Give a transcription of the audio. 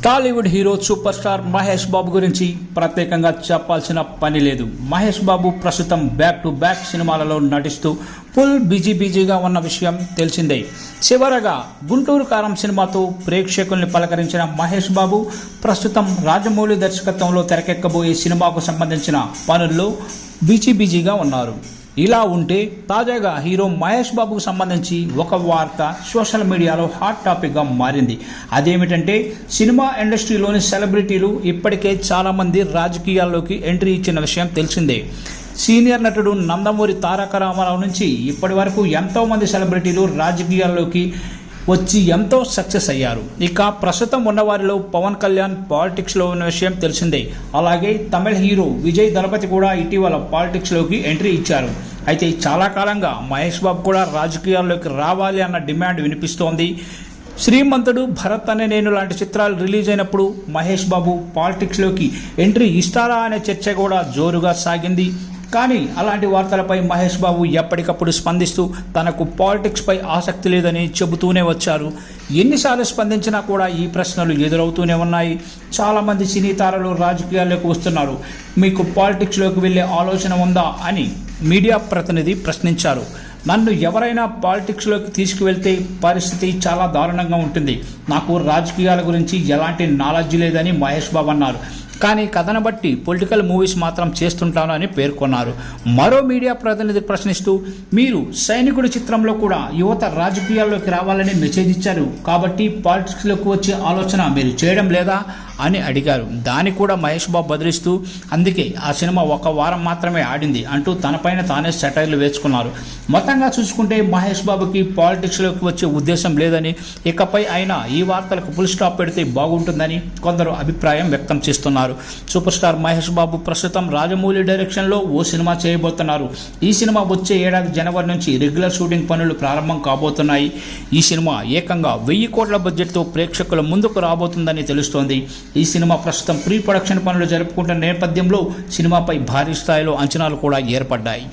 Tollywood hero super star Mahesh Babu గురించి ప్రత్యేకంగా చెప్పాల్సిన పని లేదు. మహేష్ బాబు ప్రస్తుతం బ్యాక్ టు బ్యాక్ సినిమాలలో నటిస్తూ ఫుల్ బిజీగా ఉన్న విషయం తెలిసిందే. చివరగా గుంటూరు కారం సినిమాతో ప్రేక్షకుల్ని పలకరించిన మహేష్ బాబు ప్రస్తుతం రాజమౌళి దర్శకత్వంలో తెరకెక్కబోయే సినిమాకు సంబంధించిన పనుల్లో బిజీగా ఉన్నారు. ఇలా ఉంటే తాజాగా హీరో మహేష్ బాబుకు సంబంధించి ఒక వార్త సోషల్ మీడియాలో హాట్ టాపిక్గా మారింది. అదేమిటంటే సినిమా ఇండస్ట్రీలోని సెలబ్రిటీలు ఇప్పటికే చాలామంది రాజకీయాల్లోకి ఎంట్రీ ఇచ్చిన విషయం తెలిసిందే. సీనియర్ నటుడు నందమూరి తారక రామారావు నుంచి ఇప్పటి వరకు ఎంతోమంది సెలబ్రిటీలు రాజకీయాల్లోకి వచ్చి ఎంతో సక్సెస్ అయ్యారు. ఇక ప్రస్తుతం ఉన్నవారిలో పవన్ కళ్యాణ్ పాలిటిక్స్లో ఉన్న విషయం తెలిసిందే. అలాగే తమిళ హీరో విజయ్ దళపతి కూడా ఇటీవల పాలిటిక్స్లోకి ఎంట్రీ ఇచ్చారు. అయితే చాలా కాలంగా మహేష్ బాబు కూడా రాజకీయాల్లోకి రావాలి అన్న డిమాండ్ వినిపిస్తోంది. శ్రీమంతుడు, భరత్ అనే నేను లాంటి చిత్రాలు రిలీజ్ అయినప్పుడు మహేష్ బాబు పాలిటిక్స్లోకి ఎంట్రీ ఇస్తారా అనే చర్చ కూడా జోరుగా సాగింది. కానీ అలాంటి వార్తలపై మహేష్ బాబు ఎప్పటికప్పుడు స్పందిస్తూ తనకు పాలిటిక్స్పై ఆసక్తి లేదని చెబుతూనే వచ్చారు. ఎన్నిసార్లు స్పందించినా కూడా ఈ ప్రశ్నలు ఎదురవుతూనే ఉన్నాయి. చాలామంది సినీ తారలు రాజకీయాల్లోకి వస్తున్నారు, మీకు పాలిటిక్స్లోకి వెళ్ళే ఆలోచన ఉందా అని మీడియా ప్రతినిధి ప్రశ్నించారు. నన్ను ఎవరైనా పాలిటిక్స్లోకి తీసుకువెళ్తే పరిస్థితి చాలా దారుణంగా ఉంటుంది. నాకు రాజకీయాల గురించి ఎలాంటి నాలెడ్జ్ లేదని మహేష్ బాబు అన్నారు. కానీ కథను బట్టి పొలిటికల్ మూవీస్ మాత్రం చేస్తుంటాను అని పేర్కొన్నారు. మరో మీడియా ప్రతినిధి ప్రశ్నిస్తూ, మీరు సైనికుడి చిత్రంలో కూడా యువత రాజకీయాల్లోకి రావాలని మెసేజ్ ఇచ్చారు, కాబట్టి పాలిటిక్స్లోకి వచ్చే ఆలోచన మీరు చేయడం లేదా అని అడిగారు. దానికి కూడా మహేష్ బాబు బదిలిస్తూ, అందుకే ఆ సినిమా ఒక వారం మాత్రమే ఆడింది అంటూ తనపైన తానే సెటైర్లు వేసుకున్నారు. మొత్తంగా చూసుకుంటే మహేష్ బాబుకి పాలిటిక్స్లోకి వచ్చే ఉద్దేశం లేదని, ఇకపై అయినా ఈ వార్తలకు ఫుల్ స్టాప్ పెడితే బాగుంటుందని కొందరు అభిప్రాయం వ్యక్తం చేస్తున్నారు. సూపర్ స్టార్ మహేష్ బాబు ప్రస్తుతం రాజమౌళి డైరెక్షన్లో ఓ సినిమా చేయబోతున్నారు. ఈ సినిమా వచ్చే ఏడాది జనవరి నుంచి రెగ్యులర్ షూటింగ్ పనులు ప్రారంభం కాబోతున్నాయి. ఈ సినిమా ఏకంగా 1000 కోట్ల బడ్జెట్తో ప్రేక్షకుల ముందుకు రాబోతుందని తెలుస్తోంది. ఈ సినిమా ప్రస్తుతం ప్రీ ప్రొడక్షన్ పనులు జరుపుకుంటున్న నేపథ్యంలో సినిమాపై భారీ స్థాయిలో అంచనాలు కూడా ఏర్పడ్డాయి.